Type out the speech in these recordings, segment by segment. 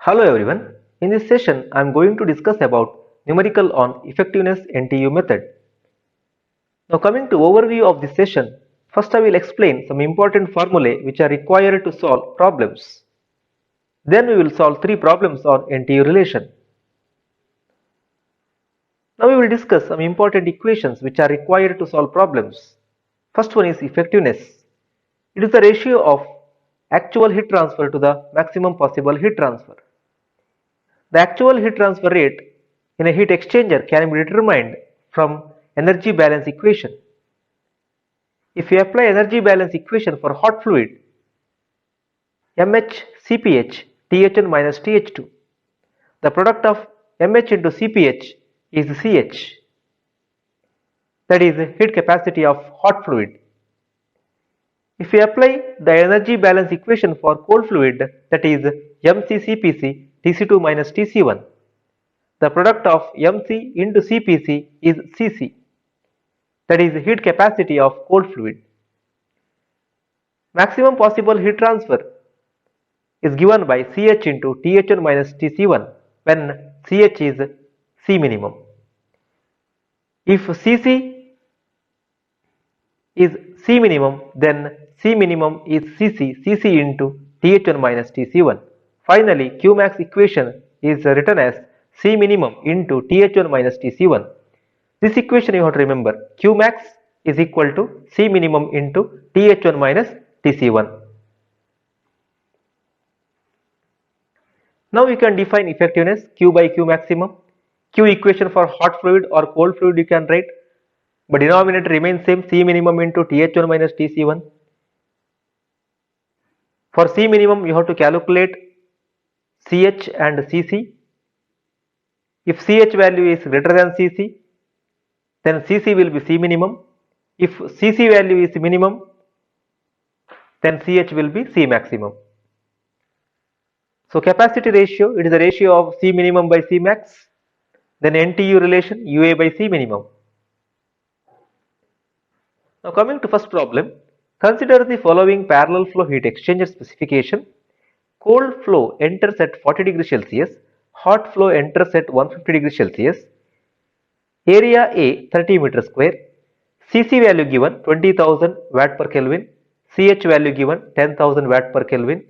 Hello everyone. In this session, I am going to discuss about numerical on effectiveness NTU method. Now coming to overview of this session, first I will explain some important formulae which are required to solve problems. Then we will solve three problems on NTU relation. Now we will discuss some important equations which are required to solve problems. First one is effectiveness. It is the ratio of actual heat transfer to the maximum possible heat transfer. The actual heat transfer rate in a heat exchanger can be determined from energy balance equation. If you apply energy balance equation for hot fluid, MHCpH TH1 minus TH2, the product of MH into CpH is Ch, that is heat capacity of hot fluid. If we apply the energy balance equation for cold fluid, that is MCCpC Tc2 minus Tc1, the product of Mc into Cpc is Cc, that is heat capacity of cold fluid. Maximum possible heat transfer is given by Ch into Th1 minus Tc1 when Ch is C minimum. If Cc is C minimum, then C minimum is Cc into Th1 minus Tc1. Finally, Qmax equation is written as C minimum into Th1 minus Tc1. This equation you have to remember. Qmax is equal to C minimum into Th1 minus Tc1. Now you can define effectiveness Q by Q maximum. Q equation for hot fluid or cold fluid you can write, but denominator remains same, C minimum into Th1 minus Tc1. For C minimum you have to calculate Ch and Cc. If Ch value is greater than Cc, then Cc will be C minimum. If Cc value is minimum, then Ch will be C maximum. So capacity ratio, it is the ratio of C minimum by C max. Then NTU relation, UA by C minimum. Now coming to first problem, consider the following parallel flow heat exchanger specification. Cold flow enters at 40 degrees Celsius, hot flow enters at 150 degrees Celsius. Area A 30 meter square, Cc value given 20,000 watt per Kelvin, Ch value given 10,000 watt per Kelvin.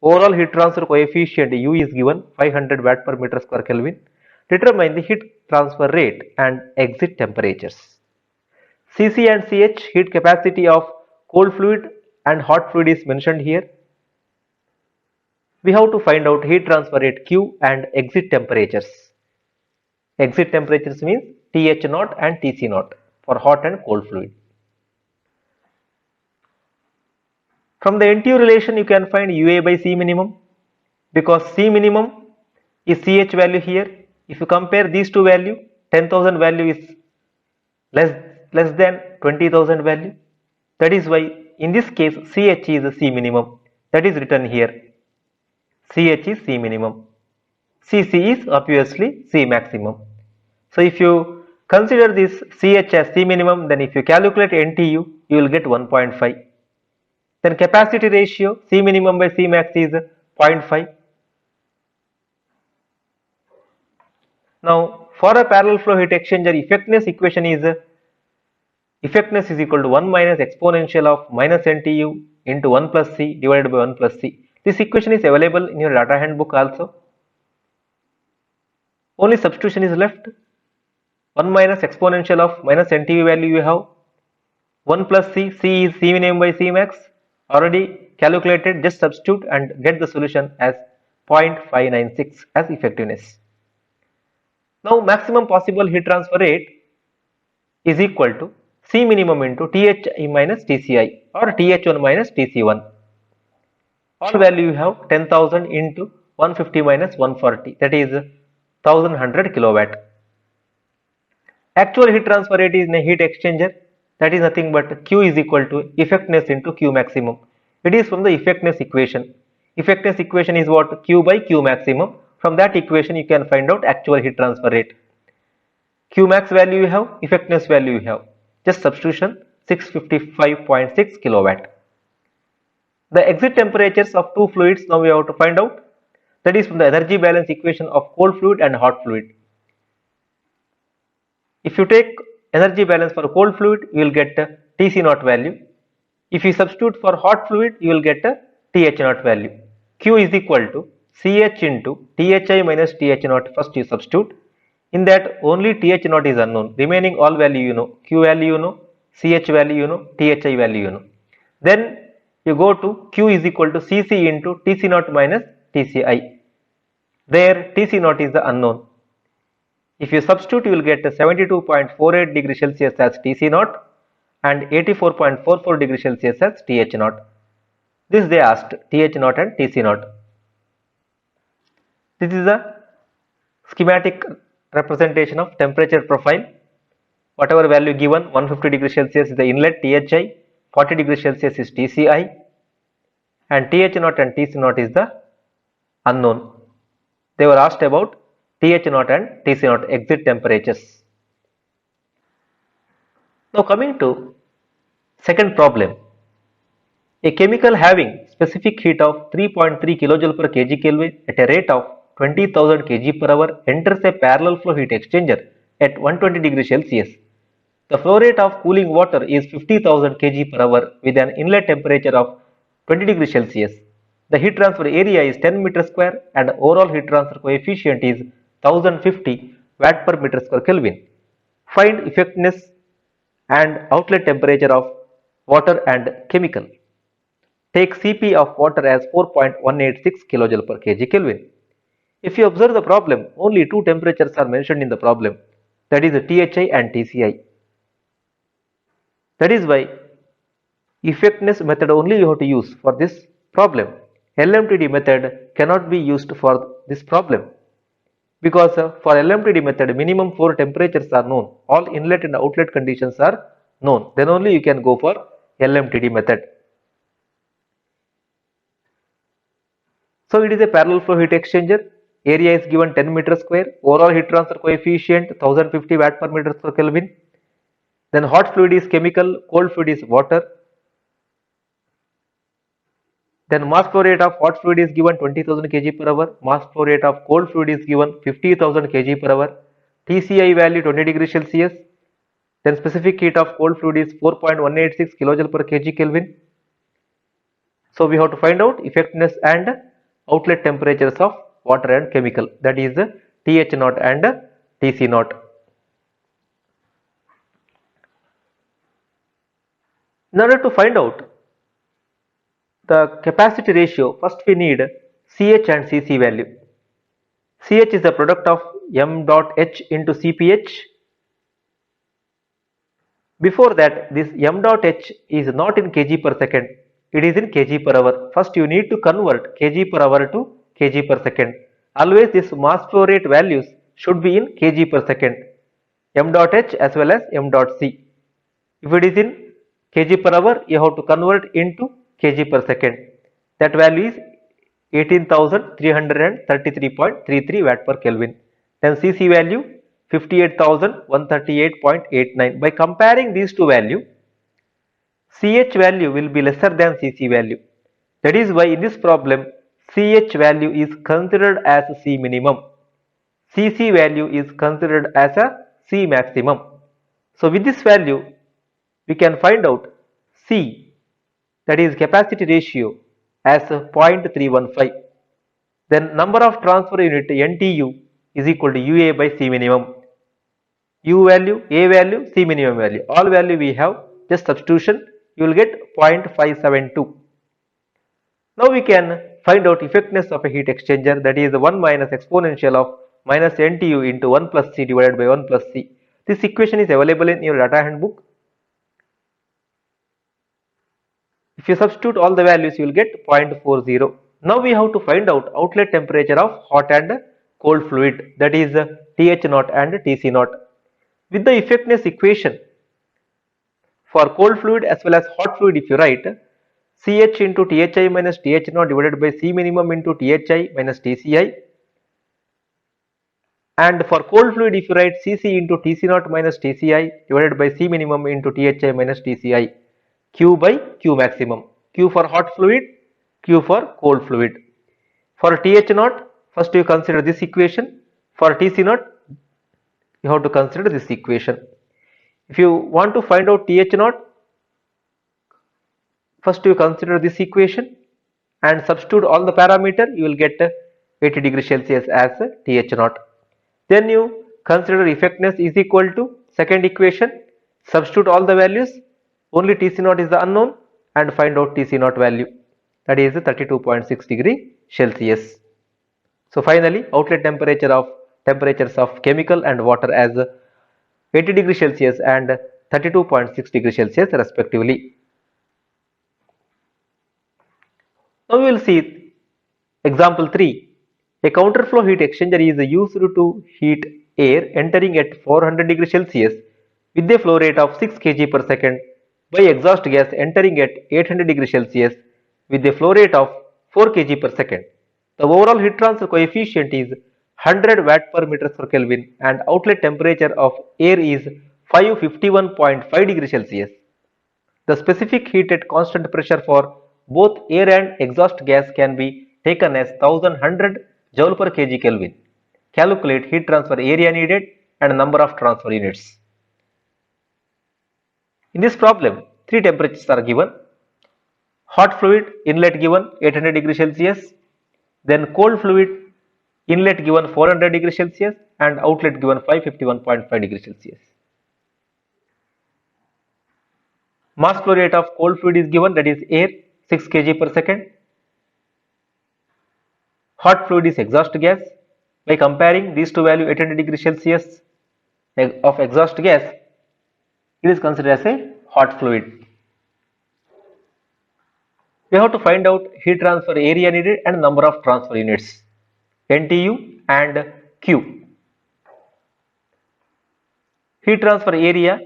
Overall heat transfer coefficient U is given 500 watt per meter square Kelvin. Determine the heat transfer rate and exit temperatures. Cc and Ch heat capacity of cold fluid and hot fluid is mentioned here. We have to find out heat transfer rate Q and exit temperatures. Exit temperatures means Th0 and Tc0 for hot and cold fluid. From the NTU relation you can find UA by C minimum, because C minimum is Ch value here. If you compare these two value, 10,000 value is less than 20,000 value. That is why in this case Ch is C minimum. That is written here. Ch is C minimum. Cc is obviously C maximum. So if you consider this Ch as C minimum, then if you calculate NTU, you will get 1.5. Then capacity ratio C minimum by C max is 0.5. Now for a parallel flow heat exchanger, effectiveness equation is effectiveness is equal to 1 minus exponential of minus NTU into 1 plus C divided by 1 plus C. This equation is available in your data handbook also. Only substitution is left. 1 minus exponential of minus NTU value you have. 1 plus C, C is C minimum by C max. Already calculated, just substitute and get the solution as 0.596 as effectiveness. Now maximum possible heat transfer rate is equal to C minimum into Thi minus Tci or Th1 minus Tc1. All value you have 10,000 into 150 minus 140, that is 1100 kilowatt. Actual heat transfer rate is in a heat exchanger, that is nothing but Q is equal to effectiveness into Q maximum. It is from the effectiveness equation. Effectiveness equation is what? Q by Q maximum. From that equation you can find out actual heat transfer rate. Q max value you have, effectiveness value you have. Just substitution 655.6 kilowatt. The exit temperatures of two fluids now we have to find out. That is from the energy balance equation of cold fluid and hot fluid. If you take energy balance for cold fluid, you will get a Tc naught value. If you substitute for hot fluid, you will get a Th naught value. Q is equal to Ch into Thi minus Th naught. First you substitute. In that only Th naught is unknown. Remaining all value you know. Q value you know. Ch value you know. Thi value you know. Then you go to Q is equal to Cc into Tc naught minus Tci. There Tc naught is the unknown. If you substitute, you will get 72.48 degrees Celsius as Tc naught and 84.44 degrees Celsius as Th naught. This they asked Th naught and Tc naught. This is a schematic representation of temperature profile. Whatever value given, 150 degrees Celsius is the inlet Thi, 40 degrees Celsius is Tci, and Th naught and Tc naught is the unknown. They were asked about Th naught and Tc naught exit temperatures. Now coming to second problem. A chemical having specific heat of 3.3 kJ per kg Kelvin at a rate of 20,000 kg per hour enters a parallel flow heat exchanger at 120 degrees Celsius. The flow rate of cooling water is 50,000 kg per hour with an inlet temperature of 20 degrees Celsius. The heat transfer area is 10 meter square and overall heat transfer coefficient is 1050 watt per meter square Kelvin. Find effectiveness and outlet temperature of water and chemical. Take Cp of water as 4.186 kJ per kg Kelvin. If you observe the problem, only two temperatures are mentioned in the problem, that is Thi and Tci. That is why effectiveness method only you have to use for this problem. LMTD method cannot be used for this problem because for LMTD method minimum 4 temperatures are known, all inlet and outlet conditions are known, then only you can go for LMTD method. So it is a parallel flow heat exchanger, area is given 10 meter square, overall heat transfer coefficient 1050 watt per meter square Kelvin. Then hot fluid is chemical, cold fluid is water. Then mass flow rate of hot fluid is given 20,000 kg per hour, mass flow rate of cold fluid is given 50,000 kg per hour, Tci value 20 degrees Celsius, then specific heat of cold fluid is 4.186 kJ per kg Kelvin. So we have to find out effectiveness and outlet temperatures of water and chemical, that is Th naught and Tc naught. In order to find out the capacity ratio, first we need Ch and Cc value. Ch is the product of m dot h into Cph. Before that, this m dot h is not in kg per second, it is in kg per hour. First you need to convert kg per hour to kg per second. Always this mass flow rate values should be in kg per second, m dot h as well as m dot c. If it is in kg per hour, you have to convert into kg per second. That value is 18,333.33 watt per Kelvin. Then Cc value 58,138.89. By comparing these two values, Ch value will be lesser than Cc value. That is why in this problem, Ch value is considered as C minimum. Cc value is considered as a C maximum. So with this value, we can find out C, that is capacity ratio, as 0.315. Then number of transfer unit NTU is equal to UA by C minimum. U value, A value, C minimum value. All value we have, just substitution, you will get 0.572. Now we can find out effectiveness of a heat exchanger, that is 1 minus exponential of minus NTU into 1 plus C divided by 1 plus C. This equation is available in your data handbook. If you substitute all the values, you will get 0.40. Now we have to find out outlet temperature of hot and cold fluid, that is Th naught and Tc naught. With the effectiveness equation for cold fluid as well as hot fluid, if you write Ch into Thi minus Th naught divided by C minimum into Thi minus Tci, and for cold fluid if you write Cc into Tc naught minus Tci divided by C minimum into Thi minus Tci, Q by Q maximum. Q for hot fluid, Q for cold fluid. For Th naught, First you consider this equation. For Tc0, you have to consider this equation. If you want to find out Th0, first you consider this equation and substitute all the parameter, you will get 80 degrees Celsius as Th0. Then you consider effectiveness is equal to second equation, substitute all the values, only Tc0 is the unknown and find out Tc0 value, that is 32.6 degree Celsius. So finally outlet temperatures of chemical and water as 80 degree Celsius and 32.6 degree Celsius respectively. Now we will see example 3. A counterflow heat exchanger is used to heat air entering at 400 degree Celsius with a flow rate of 6 kg per second by exhaust gas entering at 800 degree Celsius with a flow rate of 4 kg per second. The overall heat transfer coefficient is 100 watt per meter per Kelvin and outlet temperature of air is 551.5 degree Celsius. The specific heat at constant pressure for both air and exhaust gas can be taken as 1100 joule per kg Kelvin. Calculate heat transfer area needed and number of transfer units. In this problem, three temperatures are given. Hot fluid inlet given 800 degree Celsius, then cold fluid inlet given 400 degree Celsius and outlet given 551.5 degree Celsius. Mass flow rate of cold fluid is given, that is air, 6 kg per second. Hot fluid is exhaust gas. By comparing these two values, 800 degree Celsius of exhaust gas, it is considered as a hot fluid. We have to find out heat transfer area needed and number of transfer units, NTU and Q. Heat transfer area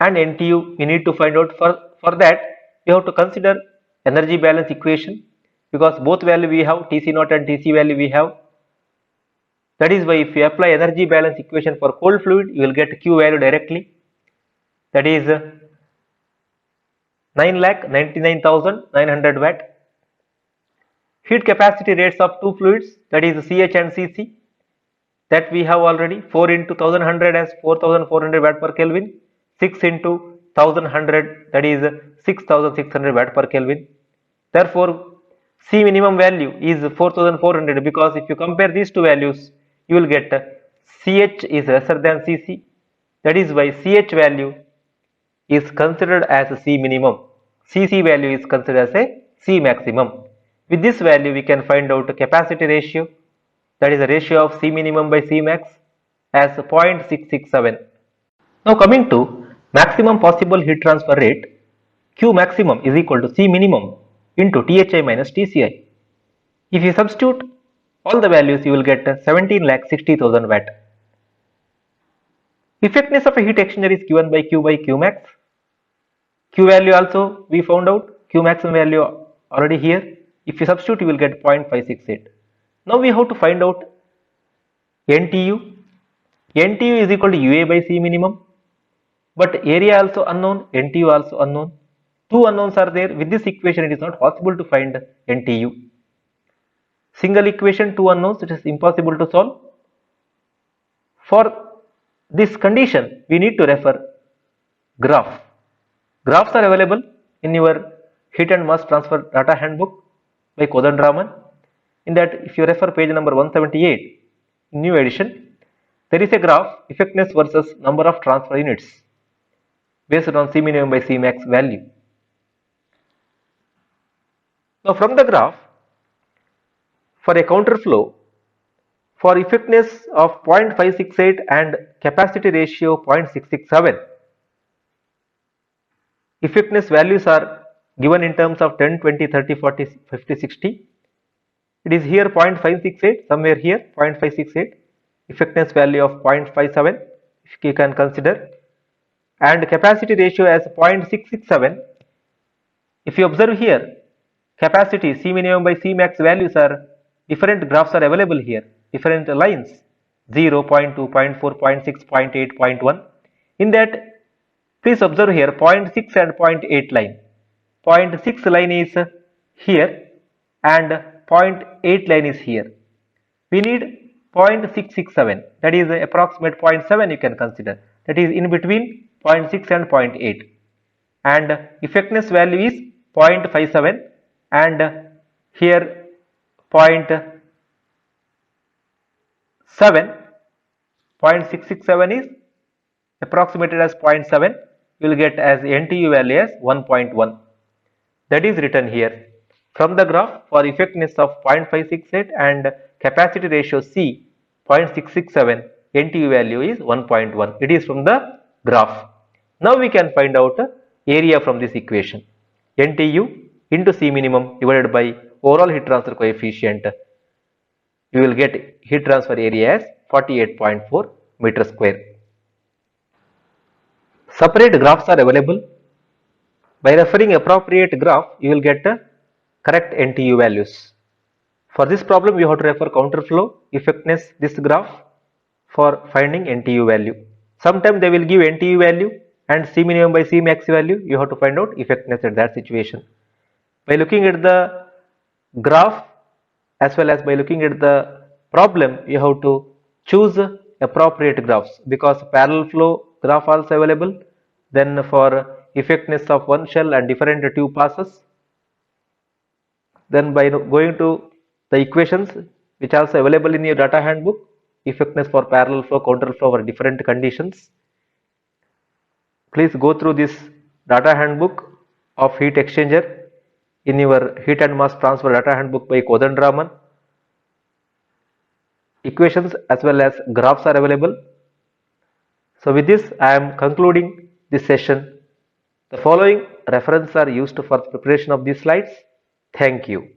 and NTU we need to find out. For that we have to consider energy balance equation, because both value we have, Tc0 and Tc value we have. That is why if you apply energy balance equation for cold fluid, you will get Q value directly, that is 9,99,900 watt. Heat capacity rates of two fluids, that is CH and CC, that we have already. 4 into 1100 as 4400 watt per Kelvin, 6 into 1100, that is 6600 watt per Kelvin. Therefore C minimum value is 4400, because if you compare these two values, you will get CH is lesser than CC. That is why CH value is considered as a C minimum. CC value is considered as a C maximum. With this value we can find out the capacity ratio, that is the ratio of C minimum by C max, as 0.667. Now coming to maximum possible heat transfer rate, Q maximum is equal to C minimum into Thi minus Tci. If you substitute all the values, you will get 17,60,000 watt. Effectiveness of a heat exchanger is given by Q max. Q value also we found out, Q maximum value already here. If you substitute, you will get 0.568. Now we have to find out NTU. NTU is equal to UA by C minimum, but area also unknown, NTU also unknown. Two unknowns are there. With this equation it is not possible to find NTU. Single equation, two unknowns, it is impossible to solve. For this condition we need to refer graph. Graphs are available in your heat and mass transfer data handbook by Kodandraman. In that, if you refer page number 178 in new edition, there is a graph effectiveness versus number of transfer units based on C minimum by C max value. Now from the graph, for a counterflow, for effectiveness of 0.568 and capacity ratio 0.667, effectiveness values are given in terms of 10, 20, 30, 40, 50, 60. It is here 0.568, somewhere here 0.568, effectiveness value of 0.57 if you can consider, and capacity ratio as 0.667. If you observe here, capacity C minimum by C max values are different, graphs are available here, different lines, 0, 0.2, 0.4, 0.6, 0.8, 0.1. In that, please observe here 0.6 and 0.8 line. 0.6 line is here and 0.8 line is here. We need 0.667, that is approximate 0.7 you can consider, that is in between 0.6 and 0.8, and effectiveness value is 0.57, and here 0.667 is approximated as 0.7, you will get as NTU value as 1.1. That is written here. From the graph, for effectiveness of 0.568 and capacity ratio C 0.667, NTU value is 1.1. It is from the graph. Now we can find out area from this equation. NTU into C minimum divided by overall heat transfer coefficient. You will get heat transfer area as 48.4 meter square. Separate graphs are available. By referring appropriate graph, you will get correct NTU values. For this problem, you have to refer counterflow, effectiveness, this graph for finding NTU value. Sometimes they will give NTU value and C minimum by C max value. You have to find out effectiveness at that situation. By looking at the graph as well as by looking at the problem, you have to choose appropriate graphs, because parallel flow graph also available. Then for effectiveness of one shell and different tube passes. Then by going to the equations which are also available in your data handbook, effectiveness for parallel flow, counter flow for different conditions. Please go through this data handbook of heat exchanger in your heat and mass transfer data handbook by Kodandraman. Equations as well as graphs are available. So with this, I am concluding this session. The following references are used for preparation of these slides. Thank you.